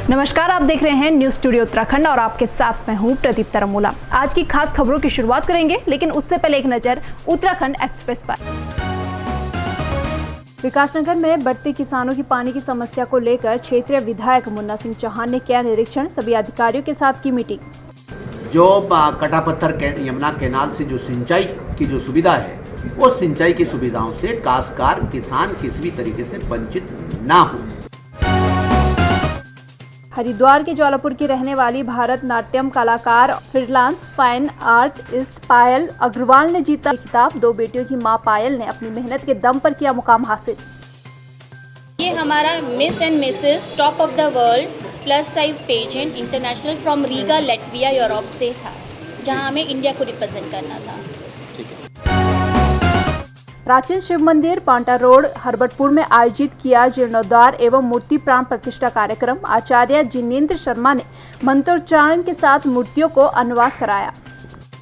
नमस्कार, आप देख रहे हैं न्यूज स्टूडियो उत्तराखंड और आपके साथ मैं हूं प्रदीप तरमोला। आज की खास खबरों की शुरुआत करेंगे, लेकिन उससे पहले एक नजर उत्तराखंड एक्सप्रेस पर। विकासनगर में बढ़ती किसानों की पानी की समस्या को लेकर क्षेत्रीय विधायक मुन्ना सिंह चौहान ने किया निरीक्षण। सभी अधिकारियों के साथ की मीटिंग। जो कटापत्थर यमुना कैनाल से जो सिंचाई की जो सुविधा है, वो सिंचाई की सुविधाओं से काश्तकार किसान किसी भी तरीके से वंचित ना हो। हरिद्वार के ज्वालापुर की रहने वाली भारतनाट्यम कलाकार फ्रीलांस फाइन आर्टिस्ट पायल अग्रवाल ने जीता खिताब। 2 बेटियों की मां पायल ने अपनी मेहनत के दम पर किया मुकाम हासिल। ये हमारा Miss and Mrs top of the world plus size pageant international from Riga Latvia Europe से था, जहां हमें इंडिया को रिप्रेजेंट करना था। प्राचीन शिव मंदिर पांटा रोड हरबटपुर में आयोजित किया जीर्णोद्धार एवं मूर्ति प्राण प्रतिष्ठा कार्यक्रम। आचार्य जिनेंद्र शर्मा ने मंत्रोच्चारण के साथ मूर्तियों को अनवास कराया।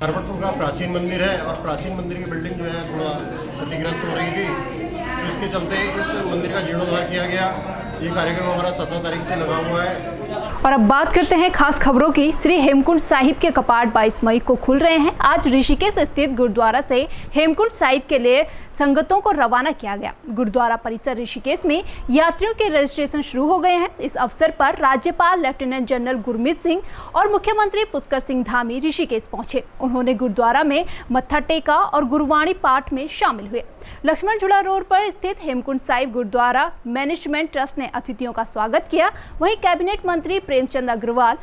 हरबटपुर का प्राचीन मंदिर है और प्राचीन मंदिर की बिल्डिंग जो है थोड़ा क्षतिग्रस्त हो रही थी, तो इसके चलते इस मंदिर का जीर्णोद्धार किया गया। ये कार्यक्रम हमारा 17 तारीख से लगा हुआ है। और अब बात करते हैं खास खबरों की। श्री हेमकुंड साहिब के कपाट 22 मई को खुल रहे हैं। आज ऋषिकेश स्थित गुरुद्वारा से हेमकुंड साहिब के लिए संगतों को रवाना किया गया। गुरुद्वारा परिसर ऋषिकेश में यात्रियों के रजिस्ट्रेशन शुरू हो गए हैं। इस अवसर पर राज्यपाल लेफ्टिनेंट जनरल गुरमीत सिंह और मुख्यमंत्री पुष्कर सिंह धामी ऋषिकेश पहुंचे। उन्होंने गुरुद्वारा में मत्था टेका और गुरुवाणी पाठ में शामिल हुए। लक्ष्मण झूला रोड पर स्थित हेमकुंड साहिब गुरुद्वारा मैनेजमेंट ट्रस्ट ने अतिथियों का स्वागत किया। वहीं कैबिनेट मंत्री प्रेमचंद अग्रवाल,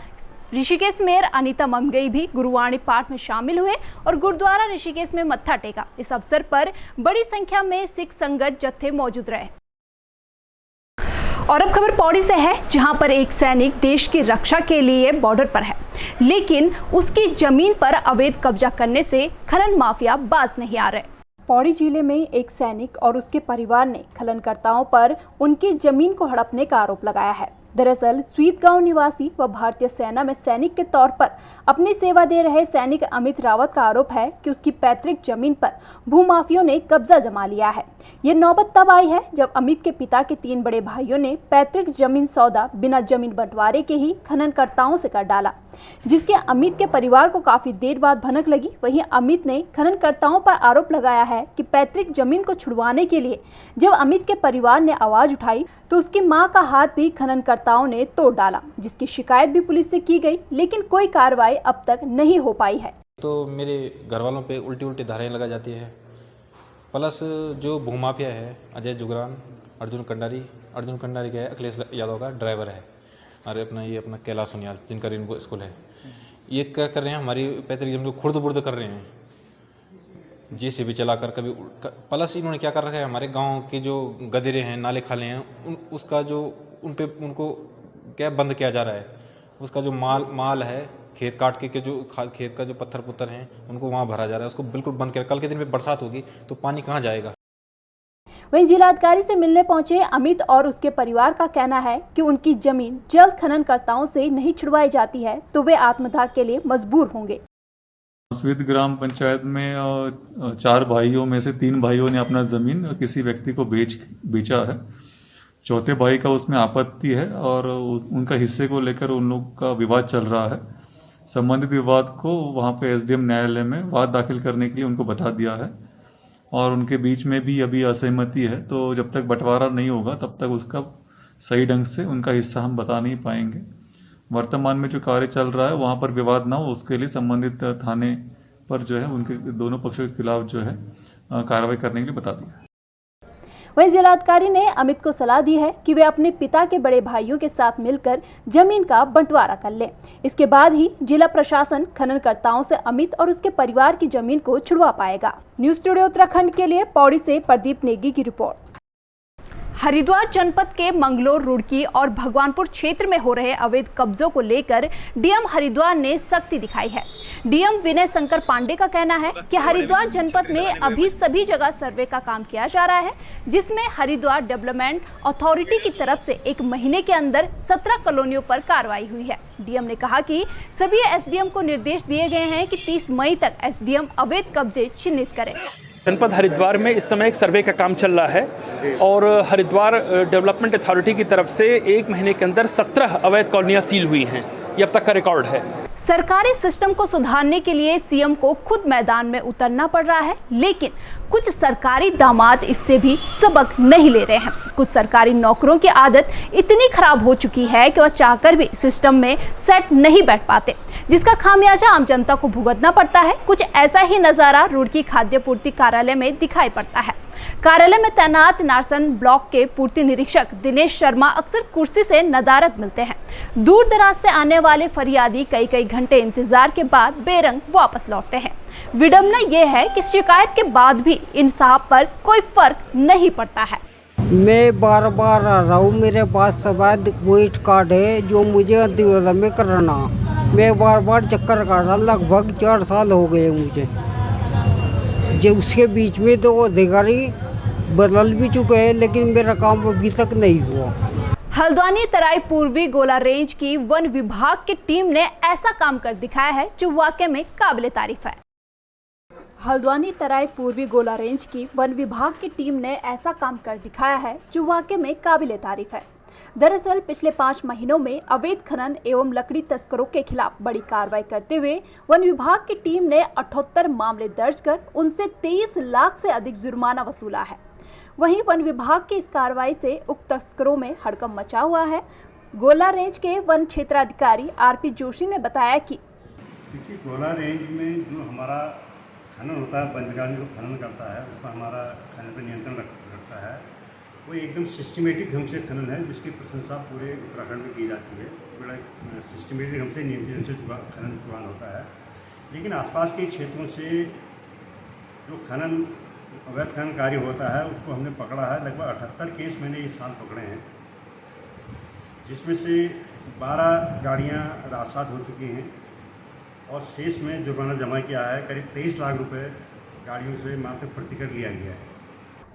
ऋषिकेश मेयर अनीता ममगई भी गुरुवाणी पाठ में शामिल हुए और गुरुद्वारा ऋषिकेश में मत्था टेका। इस अवसर पर बड़ी संख्या में सिख संगत जत्थे मौजूद रहे। और अब खबर पौड़ी से है, जहां पर एक सैनिक देश की रक्षा के लिए बॉर्डर पर है, लेकिन उसकी जमीन पर अवैध कब्जा करने से खनन माफिया बाज नहीं आ रहे। पौड़ी जिले में एक सैनिक और उसके परिवार ने खननकर्ताओं पर उनकी जमीन को हड़पने का आरोप लगाया है। दरअसल स्वीत गांव निवासी व भारतीय सेना में सैनिक के तौर पर अपनी सेवा दे रहे सैनिक अमित रावत का आरोप है कि उसकी पैतृक जमीन पर भूमाफियों ने कब्जा जमा लिया है। ये नौबत तब आई है जब अमित के पिता के 3 बड़े भाइयों ने पैतृक जमीन सौदा बिना जमीन बंटवारे के ही खननकर्ताओं से कर डाला, जिसके अमित के परिवार को काफी देर बाद भनक लगी। वहीं अमित ने खननकर्ताओं पर आरोप लगाया है कि पैतृक जमीन को छुड़वाने के लिए जब अमित के परिवार ने आवाज उठाई तो उसकी मां का हाथ भी खननकर्ताओं ने तोड़ डाला, जिसकी शिकायत भी पुलिस से की गई, लेकिन कोई कार्रवाई अब तक नहीं हो पाई है। तो मेरे घर वालों पे उल्टी धाराएं लगा जाती है। प्लस जो भूमाफिया है अजय जुगरान, अर्जुन कंडारी का है, अखिलेश यादव का ड्राइवर है, और अपना कैलाश सोनियाल जिनका रेनबो स्कूल है, ये क्या कर रहे हैं, हमारी पैतृक जमीन को खुर्द बुर्द कर रहे हैं, JCB चलाकर। कभी प्लस इन्होंने क्या कर रखा है, हमारे गांव के जो गदेरे हैं, नाले खाले हैं, उसका जो उनको क्या बंद किया जा रहा है। उसका जो माल है, खेत काट के जो खेत का जो पत्थर पुत्तर हैं, उनको वहाँ भरा जा रहा है। उसको बिल्कुल बंद किया। कल के दिन में बरसात होगी तो पानी कहाँ जाएगा। वहीं जिलाधिकारी से मिलने पहुंचे अमित और उसके परिवार का कहना है कि उनकी जमीन जल्द खननकर्ताओं से नहीं छुड़वाई जाती है तो वे आत्मदाह के लिए मजबूर होंगे। स्वीत ग्राम पंचायत में 4 भाइयों में से 3 भाइयों ने अपना जमीन किसी व्यक्ति को बेचा है। चौथे भाई का उसमें आपत्ति है और उनका हिस्से को लेकर उन लोग का विवाद चल रहा है। संबंधित विवाद को वहां पे SDM न्यायालय में वाद दाखिल करने के लिए उनको बता दिया है और उनके बीच में भी अभी असहमति है। तो जब तक बंटवारा नहीं होगा तब तक उसका सही ढंग से उनका हिस्सा हम बता नहीं पाएंगे। वर्तमान में जो कार्य चल रहा है वहां पर विवाद ना हो, उसके लिए संबंधित थाने पर जो है उनके दोनों पक्षों के खिलाफ जो है कार्रवाई करने के लिए बता दिया। वहीं जिलाधिकारी ने अमित को सलाह दी है कि वे अपने पिता के बड़े भाइयों के साथ मिलकर जमीन का बंटवारा कर लें। इसके बाद ही जिला प्रशासन खननकर्ताओं से अमित और उसके परिवार की जमीन को छुड़वा पाएगा। न्यूज स्टूडियो उत्तराखंड के लिए पौड़ी से प्रदीप नेगी की रिपोर्ट। हरिद्वार जनपद के मंगलोर, रुड़की और भगवानपुर क्षेत्र में हो रहे अवैध कब्जों को लेकर डीएम हरिद्वार ने सख्ती दिखाई है। डीएम विनय शंकर पांडे का कहना है कि हरिद्वार जनपद में अभी सभी जगह सर्वे का काम किया जा रहा है, जिसमें हरिद्वार डेवलपमेंट अथॉरिटी की तरफ से 1 महीने के अंदर 17 कॉलोनियों पर कार्रवाई हुई है। डीएम ने कहा कि सभी एसडीएम को निर्देश दिए गए हैं कि 30 मई तक एसडीएम अवैध कब्जे चिन्हित करें। जनपद हरिद्वार में इस समय एक सर्वे का काम चल रहा है और हरिद्वार डेवलपमेंट अथॉरिटी की तरफ से 1 महीने के अंदर 17 अवैध कॉलोनियाँ सील हुई हैं। ये अब तक का रिकॉर्ड है। सरकारी सिस्टम को सुधारने के लिए सीएम को खुद मैदान में उतरना पड़ रहा है, लेकिन कुछ सरकारी दामाद इससे भी सबक नहीं ले रहे हैं। कुछ सरकारी नौकरों की आदत इतनी खराब हो चुकी है कि वह चाहकर भी सिस्टम में सेट नहीं बैठ पाते, जिसका खामियाजा आम जनता को भुगतना पड़ता है। कुछ ऐसा ही नजारा रुड़की खाद्य पूर्ति कार्यालय में दिखाई पड़ता है। कार्यालय में तैनात नारसन ब्लॉक के पूर्ति निरीक्षक दिनेश शर्मा अक्सर कुर्सी से नदारद मिलते हैं। दूर दराज से आने वाले फरियादी कई घंटे इंतजार के बाद बेरंग वापस लौटते हैं। विडंबना यह है कि शिकायत के बाद भी इन साहब पर कोई फर्क नहीं पड़ता है। मैं बार बार आ रहा हूँ, मेरे पास सफेद वेट कार्ड है जो मुझे अंतिम में कराना। मैं बार बार चक्कर काट रहा, लगभग 4 साल हो गए मुझे। जो उसके बीच में तो अधिकारी बदल भी चुके हैं, लेकिन मेरा काम अभी तक नहीं हुआ। हल्द्वानी तराई पूर्वी गोला रेंज की वन विभाग की टीम ने ऐसा काम कर दिखाया है जो वाकई में काबिले तारीफ है। हल्द्वानी तराई पूर्वी गोला रेंज की वन विभाग की टीम ने ऐसा काम कर दिखाया है जो वाकई में काबिले तारीफ है। दरअसल पिछले 5 महीनों में अवैध खनन एवं लकड़ी तस्करों के खिलाफ बड़ी कार्रवाई करते हुए वन विभाग की टीम ने 78 मामले दर्ज कर उनसे 23 लाख से अधिक जुर्माना वसूला है। वहीं वन विभाग की इस कार्रवाई से उक्त तस्करों में हड़कंप मचा हुआ है। गोला रेंज के वन क्षेत्राधिकारी आरपी जोशी ने बताया कि देखिए, गोला रेंज में जो हमारा खनन होता है, वन विभाग जो खनन करता है उसमें हमारा खनन पर नियंत्रण रखता है। वो एकदम सिस्टमेटिक ढंग से खनन है, जिसकी प्रशंसा पूरे उत्तराखंड में की जाती है। बड़ा सिस्टमेटिक ढंग से नियंत्रण से खनन चुरान होता है। लेकिन आसपास के क्षेत्रों से जो खनन अवैध खनन कार्य होता है उसको हमने पकड़ा है। लगभग 78 केस मैंने इस साल पकड़े हैं, जिसमें से 12 गाड़ियाँ राजसात हो चुकी हैं और शेष में जुर्माना जमा किया है। करीब 23 लाख रुपए गाड़ियों से मात्र प्रति कर लिया गया है।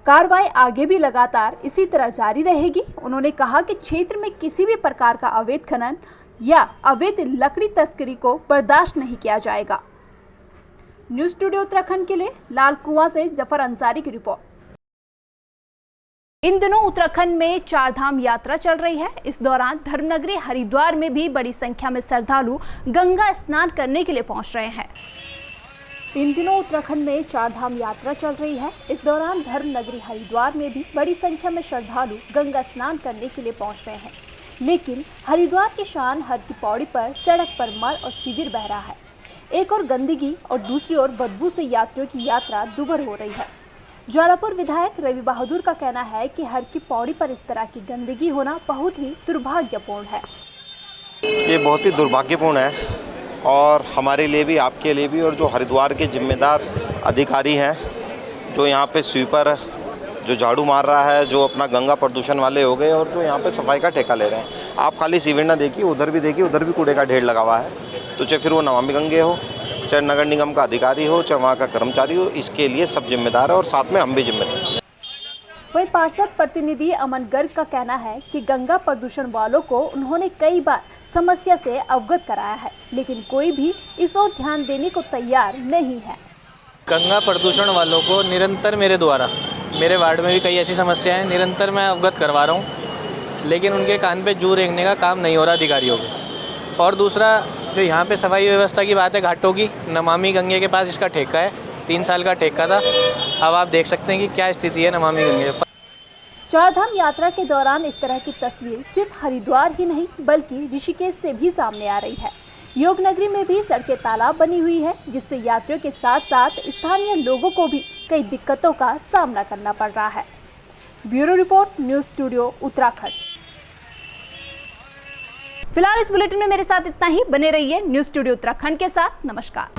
कार्रवाई आगे भी लगातार इसी तरह जारी रहेगी। उन्होंने कहा कि क्षेत्र में किसी भी प्रकार का अवैध खनन या अवैध लकड़ी तस्करी को बर्दाश्त नहीं किया जाएगा। न्यूज़ स्टूडियो उत्तराखंड के लिए लाल कुआं से जफर अंसारी की रिपोर्ट। इन दिनों उत्तराखंड में 4 धाम यात्रा चल रही है। इस दौरान धर्मनगरी हरिद्वार में भी बड़ी संख्या में श्रद्धालु गंगा स्नान करने के लिए पहुंच रहे हैं। इन दिनों उत्तराखंड में 4 धाम यात्रा चल रही है। इस दौरान धर्मनगरी हरिद्वार में भी बड़ी संख्या में श्रद्धालु गंगा स्नान करने के लिए पहुंच रहे हैं। लेकिन हरिद्वार की शान हर की पौड़ी पर सड़क पर मल और शिविर बह रहा है। एक और गंदगी और दूसरी ओर बदबू से यात्रियों की यात्रा दुभर हो रही है। ज्वालापुर विधायक रवि बहादुर का कहना है कि हर की पौड़ी पर इस तरह की गंदगी होना बहुत ही दुर्भाग्यपूर्ण है। ये बहुत ही दुर्भाग्यपूर्ण है और हमारे लिए भी, आपके लिए भी, और जो हरिद्वार के जिम्मेदार अधिकारी हैं, जो यहाँ पे स्वीपर जो झाड़ू मार रहा है, जो अपना गंगा प्रदूषण वाले हो गए और जो यहाँ पे सफाई का ठेका ले रहे हैं। आप खाली शिविर ना देखिए, उधर भी देखिए, उधर भी कूड़े का ढेर लगा हुआ है। तो चाहे फिर वो नमामि गंगे हो, चाहे नगर निगम का अधिकारी हो, चाहे वहाँ का कर्मचारी हो, इसके लिए सब जिम्मेदार है और साथ में हम भी जिम्मेदार हैं। वहीं पार्षद प्रतिनिधि अमन गर्ग का कहना है कि गंगा प्रदूषण वालों को उन्होंने कई बार समस्या से अवगत कराया है, लेकिन कोई भी इस ओर ध्यान देने को तैयार नहीं है। गंगा प्रदूषण वालों को निरंतर मेरे वार्ड में भी कई ऐसी समस्याएं हैं, निरंतर मैं अवगत करवा रहा हूं, लेकिन उनके कान पे जू रेंगने का काम नहीं हो रहा अधिकारियों को। और दूसरा, जो यहाँ पे सफाई व्यवस्था की बात है घाटों की, नमामि गंगे के पास इसका ठेका है, 3 साल का ठेका था। अब आप देख सकते हैं कि क्या स्थिति है नमामि गंगे पर। 4 धाम यात्रा के दौरान इस तरह की तस्वीर सिर्फ हरिद्वार ही नहीं बल्कि ऋषिकेश से भी सामने आ रही है। योग नगरी में भी सड़कें तालाब बनी हुई है, जिससे यात्रियों के साथ साथ स्थानीय लोगों को भी कई दिक्कतों का सामना करना पड़ रहा है। Bureau report, news studio Uttarakhand. फिलहाल इस बुलेटिन में मेरे साथ इतना ही। बने रहिए न्यूज़ स्टूडियो उत्तराखंड के साथ। नमस्कार।